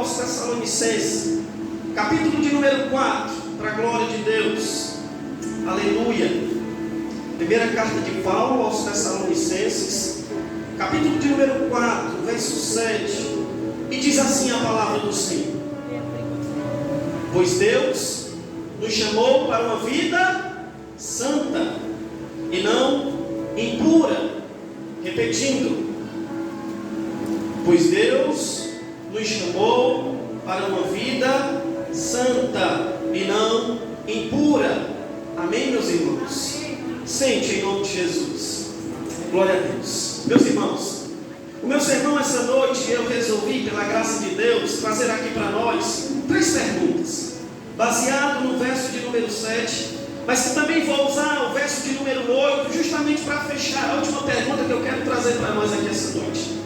aos Tessalonicenses, capítulo de número 4, para a glória de Deus. Aleluia. Primeira carta de Paulo aos Tessalonicenses, capítulo de número 4, verso 7. E diz assim a palavra do Senhor: pois Deus nos chamou para uma vida santa e não impura. Repetindo, pois Deus nos chamou para uma vida santa e não impura. Amém, meus irmãos? Sente em nome de Jesus. Glória a Deus. Meus irmãos, o meu sermão essa noite, eu resolvi, pela graça de Deus, trazer aqui para nós 3 perguntas, baseado no verso de número 7, mas também vou usar o verso de número 8, justamente para fechar a última pergunta que eu quero trazer para nós aqui essa noite.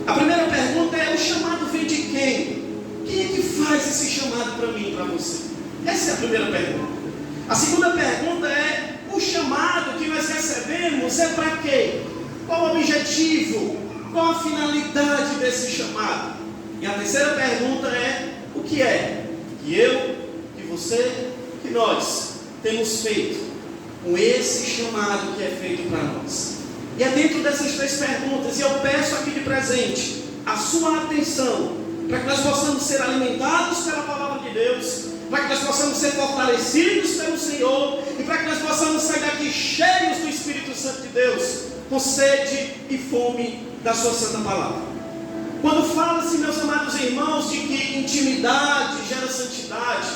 A primeira pergunta é: o chamado vem de quem? Quem é que faz esse chamado para mim e para você? Essa é a primeira pergunta. A segunda pergunta é: o chamado que nós recebemos é para quê? Qual o objetivo? Qual a finalidade desse chamado? E a terceira pergunta é: o que é que eu, que você, que nós temos feito com esse chamado que é feito para nós? E é dentro dessas 3 perguntas, e eu peço aqui de presente a sua atenção, para que nós possamos ser alimentados pela palavra de Deus, para que nós possamos ser fortalecidos pelo Senhor, e para que nós possamos sair daqui cheios do Espírito Santo de Deus, com sede e fome da sua santa palavra. Quando fala-se, meus amados irmãos, de que intimidade gera santidade,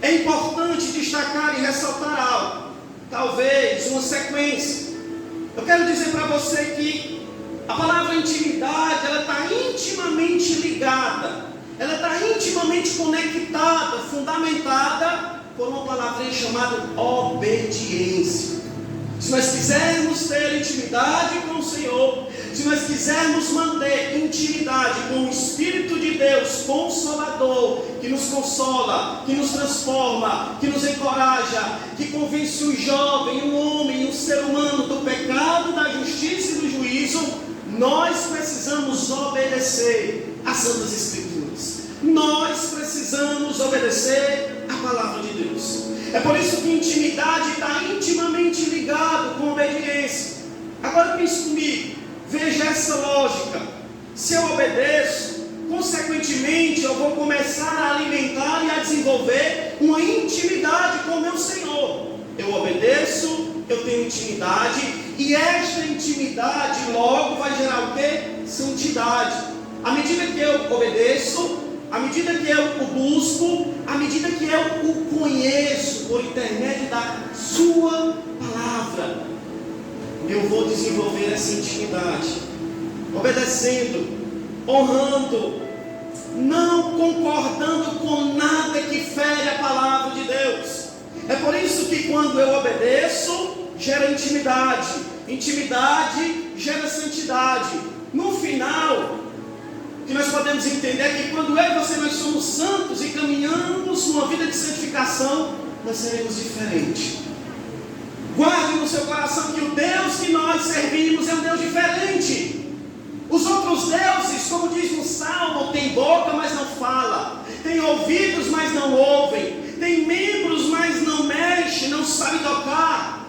é importante destacar e ressaltar algo, talvez uma sequência. Eu quero dizer para você que a palavra intimidade, ela está intimamente ligada, ela está intimamente conectada, fundamentada por uma palavrinha chamada obediência. Se nós quisermos ter intimidade com o Senhor, se nós quisermos manter intimidade com o Espírito de Deus Consolador, que nos consola, que nos transforma, que nos encoraja, que convence o jovem, o homem, o ser humano do pecado, da justiça e do juízo, nós precisamos obedecer às Santas Escrituras. Nós precisamos obedecer à palavra de Deus. É por isso que intimidade está intimamente ligado com obediência. Agora pense comigo, veja essa lógica. Se eu obedeço, consequentemente eu vou começar a alimentar e a desenvolver uma intimidade com o meu Senhor. Eu obedeço, eu tenho intimidade, e esta intimidade logo vai gerar o quê? Santidade. À medida que eu obedeço, à medida que eu o busco, à medida que eu o conheço por intermédio da sua palavra, eu vou desenvolver essa intimidade, obedecendo, honrando, não concordando com nada que fere a palavra de Deus. É por isso que quando eu obedeço, gera intimidade, intimidade gera santidade. No final, o que nós podemos entender é que quando eu e você nós somos santos e caminhamos numa vida de santificação, nós seremos diferentes. Guarde no seu coração que o Deus que nós servimos é um Deus diferente. Os outros deuses, como diz no Salmo, tem boca, mas não fala, tem ouvidos, mas não ouvem, tem membros, mas não mexe, não sabe tocar.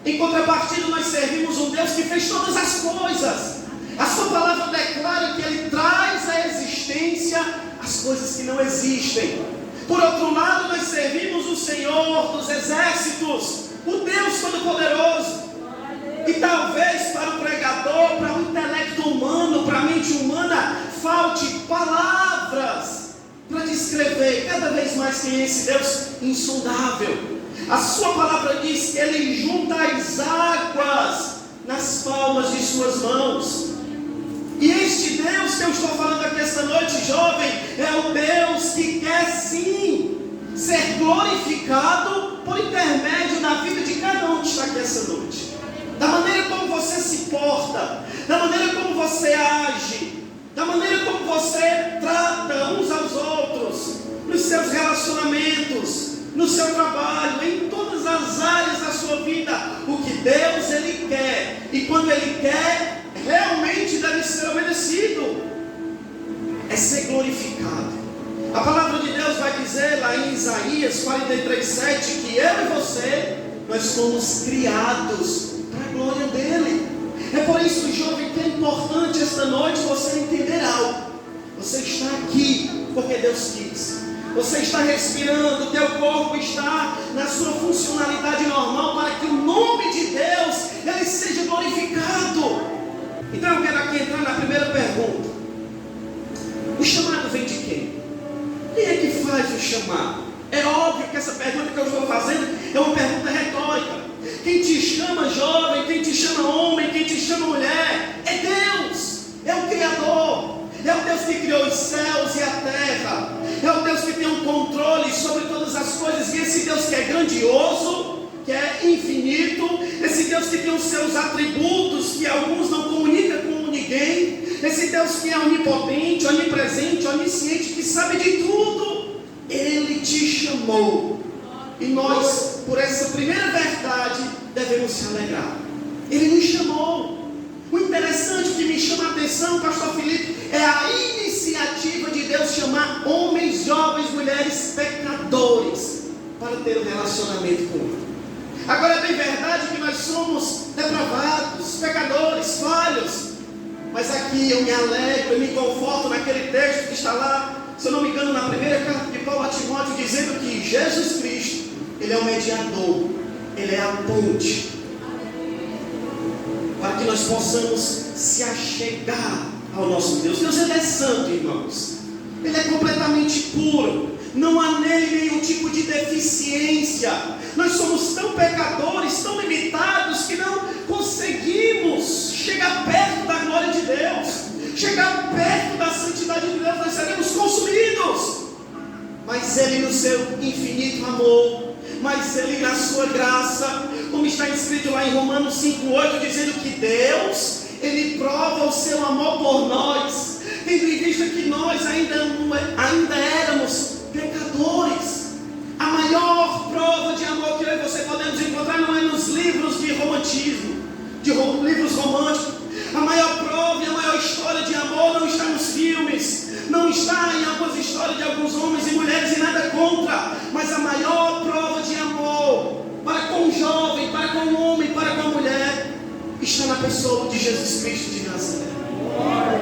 Em contrapartida, nós servimos um Deus que fez todas as coisas. A sua palavra declara que Ele traz à existência as coisas que não existem. Por outro lado, nós servimos o Senhor dos exércitos, o Deus Todo-Poderoso. E talvez para o pregador, para o intelecto humano, para a mente humana, falte palavras para descrever cada vez mais quem é esse Deus insondável. A sua palavra diz que Ele junta as águas nas palmas de suas mãos. E este Deus que eu estou falando aqui esta noite, jovem, é o Deus que quer sim ser glorificado por intermédio da vida de cada um que está aqui essa noite. Da maneira como você se porta, da maneira como você age, da maneira como você trata uns aos outros, nos seus relacionamentos, no seu trabalho, em todas as áreas da sua vida. O que Deus Ele quer, e quando Ele quer, realmente deve ser obedecido, é ser glorificado. A palavra de Deus vai dizer lá em Isaías 43:7 que eu e você, nós somos criados para a glória dele. É por isso, jovem, que é importante esta noite você entender algo. Você está aqui porque Deus quis. Você está respirando, o teu corpo está na sua funcionalidade normal para que o nome de Deus ele seja glorificado. Então eu quero aqui entrar na primeira pergunta. O chamado vem de quem? Quem é que faz o chamado? É óbvio que essa pergunta que eu estou fazendo é uma pergunta retórica. Quem te chama jovem, quem te chama homem, quem te chama mulher, é Deus, é o Criador. É o Deus que criou os céus e a terra. É o Deus que tem um controle sobre todas as coisas. E esse Deus que é grandioso, que é infinito, esse Deus que tem os seus atributos que alguns não comunicam com ninguém, esse Deus que é onipotente, onipresente, onisciente, que sabe de tudo, Ele te chamou. E nós, por essa primeira verdade, devemos se alegrar. Ele nos chamou. O interessante que me chama a atenção, pastor Felipe, é a iniciativa de Deus chamar homens, jovens, mulheres, pecadores, para ter um relacionamento com Ele. Agora é bem verdade que nós somos depravados, pecadores, falhos, mas aqui eu me alegro, eu me conforto naquele texto que está lá, se eu não me engano, na primeira carta de Paulo a Timóteo, dizendo que Jesus Cristo, Ele é o mediador, Ele é a ponte, para que nós possamos se achegar ao nosso Deus. Deus ele é santo, irmãos. Ele é completamente puro. Não há nele nenhum tipo de deficiência. Nós somos tão pecadores, tão limitados, que não conseguimos chegar perto da glória de Deus, chegar perto da santidade de Deus. Nós seremos consumidos. Mas Ele no seu infinito amor, mas Ele na sua graça, como está escrito lá em Romanos 5:8, dizendo que Deus, Ele prova o seu amor por nós, tendo em vista que nós ainda éramos pecadores. A maior prova de amor que eu e você podemos encontrar não é nos livros de romantismo, livros românticos. A maior prova e a maior história de amor não está nos filmes, não está em algumas histórias de alguns homens e mulheres, e nada contra, mas a maior prova de amor para com o jovem, para com o homem, para com a mulher, está na pessoa de Jesus Cristo de Nazaré.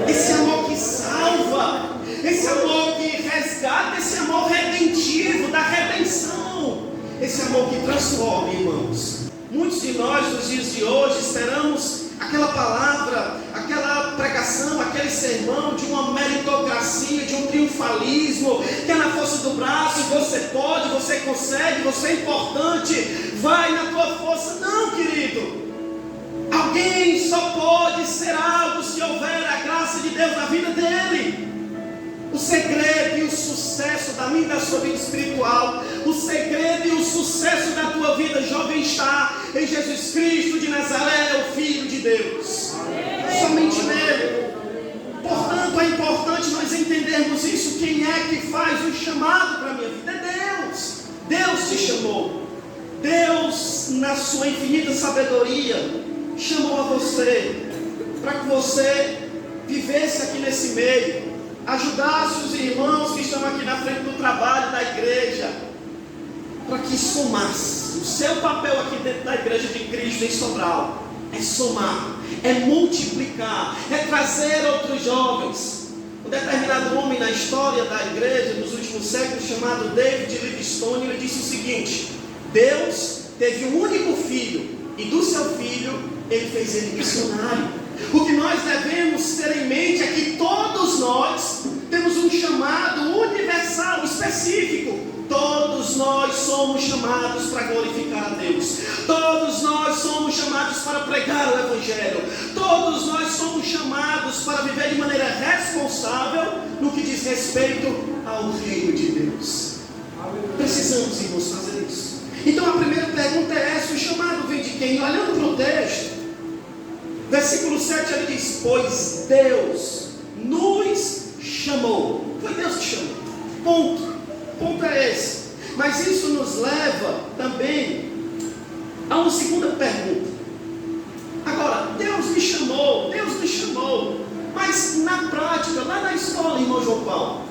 Esse amor que salva, esse amor que resgata, esse amor redentivo, da redenção, esse amor que transforma, irmãos. Muitos de nós nos dias de hoje esperamos aquela palavra, aquela pregação, aquele sermão de uma meritocracia, de um triunfalismo, que é na força do braço, você pode, você consegue, você é importante, vai na tua força. Não, querido. Alguém só pode ser algo se houver a graça de Deus na vida dele. O segredo e o sucesso da minha e da sua vida espiritual, o segredo e o sucesso da tua vida jovem está em Jesus Cristo de Nazaré, o Filho de Deus. Somente nele. Portanto, é importante nós entendermos isso. Quem é que faz o chamado para a minha vida? É Deus. Deus te chamou. Deus, na sua infinita sabedoria, chamou a você para que você vivesse aqui nesse meio, ajudasse os irmãos que estão aqui na frente do trabalho da igreja, para que somasse. O seu papel aqui dentro da igreja de Cristo em Sobral é somar, é multiplicar, é trazer outros jovens. Um determinado homem na história da igreja nos últimos séculos, chamado David Livingstone, ele disse o seguinte: Deus teve um único filho, e do seu filho ele fez ele missionário. O que nós devemos ter em mente é que todos nós temos um chamado universal, específico. Todos nós somos chamados para glorificar a Deus. Todos nós somos chamados para pregar o Evangelho. Todos nós somos chamados para viver de maneira responsável no que diz respeito ao reino de Deus. Precisamos, irmãos, fazer isso. Então a primeira pergunta é essa: o chamado vem de quem? Olhando para o texto, versículo 7, ele diz: pois Deus nos chamou. Foi Deus que chamou. Ponto. Ponto é esse. Mas isso nos leva também a uma segunda pergunta. Agora, Deus me chamou, mas na prática, lá na escola, irmão João Paulo,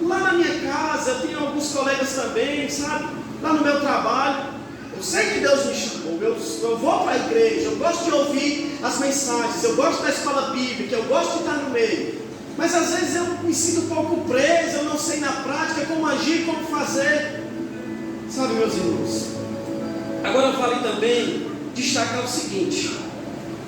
lá na minha casa, casa, eu tenho alguns colegas também, sabe? Lá no meu trabalho. Eu sei que Deus me chamou, eu vou para a igreja, eu gosto de ouvir as mensagens, eu gosto da escola bíblica, eu gosto de estar no meio. Mas às vezes eu me sinto um pouco preso, eu não sei na prática como agir, como fazer. Sabe, meus irmãos? Agora eu falei também, destacar o seguinte: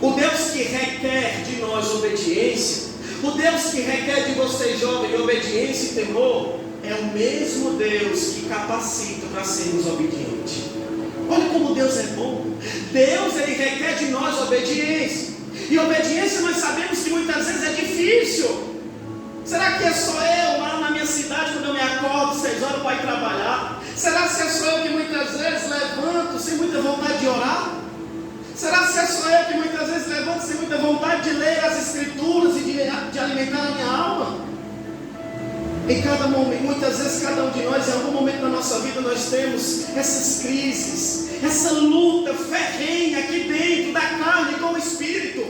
o Deus que requer de nós obediência, o Deus que requer de você, jovem, obediência e temor, é o mesmo Deus que capacita para sermos obedientes. Olha como Deus é bom. Deus, Ele requer de nós obediência. E obediência nós sabemos que muitas vezes é difícil. Será que é só eu lá na minha cidade, quando eu me acordo 6 horas para ir trabalhar? Será que é só eu que muitas vezes levanto sem muita vontade de orar? Será que é só eu que muitas vezes levanto sem muita vontade de ler as Escrituras e de alimentar a minha alma? Em cada momento, muitas vezes cada um de nós, em algum momento da nossa vida, nós temos essas crises, essa luta ferrenha aqui dentro da carne com o Espírito.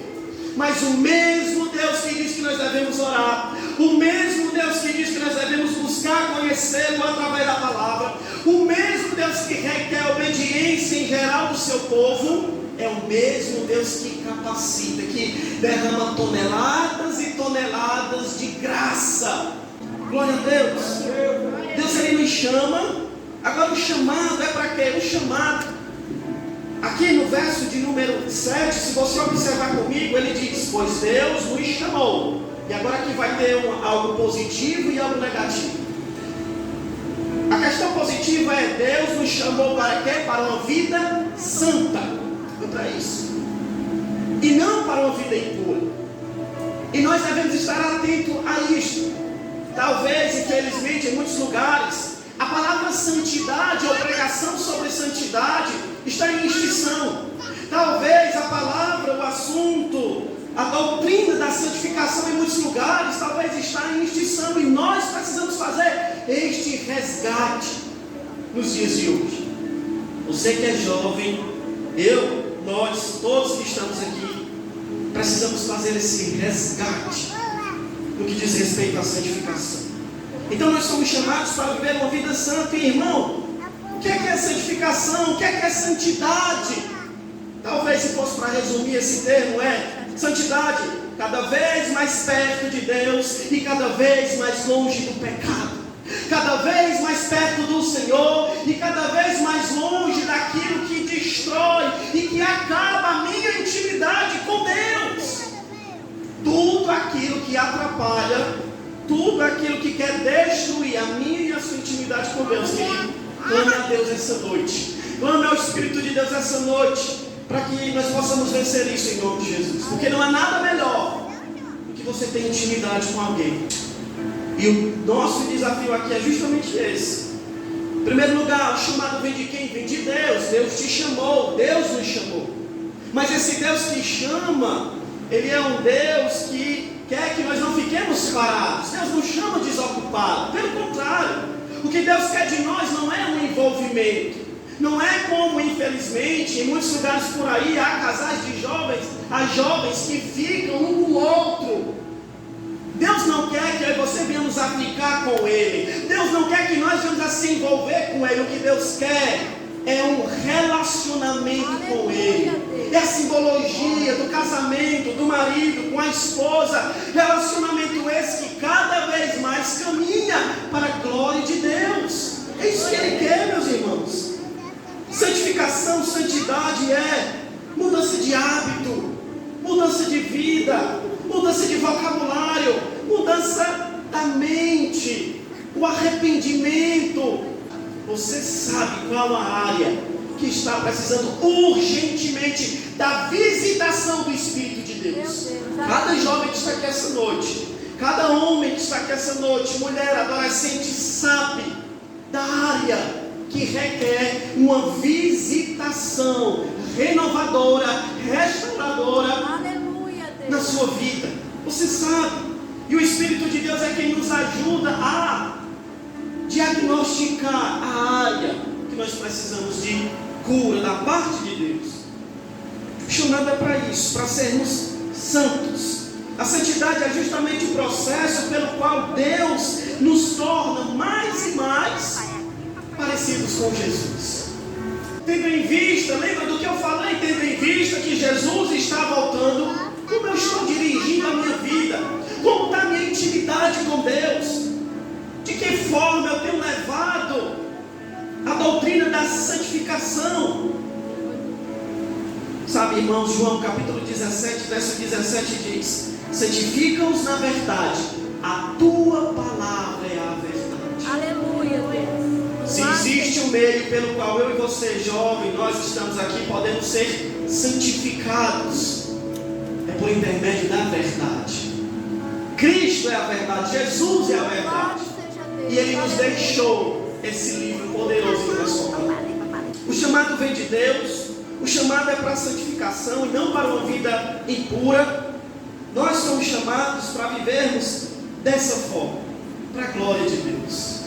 Mas o mesmo Deus que diz que nós devemos orar, o mesmo Deus que diz que nós devemos buscar conhecê-lo através da palavra, o mesmo Deus que requer obediência em geral do seu povo, é o mesmo Deus que capacita, que derrama toneladas e toneladas de graça. Glória a Deus. Deus, Ele nos chama. Agora o chamado é para quê? O chamado, aqui no verso de número 7, se você observar comigo, ele diz: pois Deus nos chamou. E agora aqui vai ter algo positivo e algo negativo. A questão positiva é: Deus nos chamou para quê? Para uma vida santa. Foi para isso. E não para uma vida impura. E nós devemos estar atentos a isto. Talvez, infelizmente, em muitos lugares, a palavra santidade ou pregação sobre santidade está em extinção. Talvez a palavra, o assunto, a doutrina da santificação em muitos lugares, talvez está em extinção. E nós precisamos fazer este resgate nos dias de hoje. Você que é jovem, nós, todos que estamos aqui, precisamos fazer esse resgate no que diz respeito à santificação. Então nós somos chamados para viver uma vida santa. E irmão, o que é santificação? O que é santidade? Talvez, se fosse para resumir esse termo, é santidade cada vez mais perto de Deus e cada vez mais longe do pecado, cada vez mais perto do Senhor e cada vez mais longe daquilo que destrói e que acaba a minha intimidade com Deus. Tudo aquilo que atrapalha, tudo aquilo que quer destruir a minha e a sua intimidade com Deus, querido, clame a Deus essa noite, clame ao Espírito de Deus essa noite, para que nós possamos vencer isso em nome de Jesus. Porque não há nada melhor do que você ter intimidade com alguém. E o nosso desafio aqui é justamente esse. Em primeiro lugar, o chamado vem de quem? Vem de Deus. Deus te chamou, Deus nos chamou. Mas esse Deus que chama, Ele é um Deus que quer que nós não fiquemos parados. Deus não chama desocupados. Pelo contrário, o que Deus quer de nós não é um envolvimento. Não é como, infelizmente, em muitos lugares por aí, há casais de jovens, há jovens que ficam um com o outro. Deus não quer que você venhamos a ficar com Ele. Deus não quer que nós venhamos a se envolver com Ele. O que Deus quer é um relacionamento com Ele. É a simbologia do casamento, do marido com a esposa. Relacionamento esse que cada vez mais caminha para a glória de Deus. É isso que Ele quer, meus irmãos. Santificação, santidade é mudança de hábito, mudança de vida, mudança de vocabulário, mudança da mente, o arrependimento. Você sabe qual a área que está precisando urgentemente da visitação do Espírito de Deus? Cada jovem que está aqui essa noite, cada homem que está aqui essa noite, mulher, adolescente, sabe da área que requer uma visitação renovadora, restauradora, aleluia, na sua vida. Você sabe. E o Espírito de Deus é quem nos ajuda a diagnosticar a área que nós precisamos de cura da parte de Deus. O chamado é para isso, para sermos santos. A santidade é justamente o processo pelo qual Deus nos torna mais e mais parecidos com Jesus. Tendo em vista, lembra do que eu falei? Tendo em vista que Jesus está voltando, como eu estou dirigindo a minha vida? Como está a minha intimidade com Deus? De que forma eu tenho levado a doutrina da santificação? Sabe, irmãos, João capítulo 17, verso 17 diz: santifica-os na verdade, a tua palavra é a verdade. Aleluia, Deus. Se existe um meio pelo qual eu e você, jovem, nós estamos aqui, podemos ser santificados, é por intermédio da verdade. Cristo é a verdade, Jesus é a verdade, e Ele nos deixou esse livro poderoso em nosso mão. O chamado vem de Deus, o chamado é para a santificação e não para uma vida impura. Nós somos chamados para vivermos dessa forma, para a glória de Deus.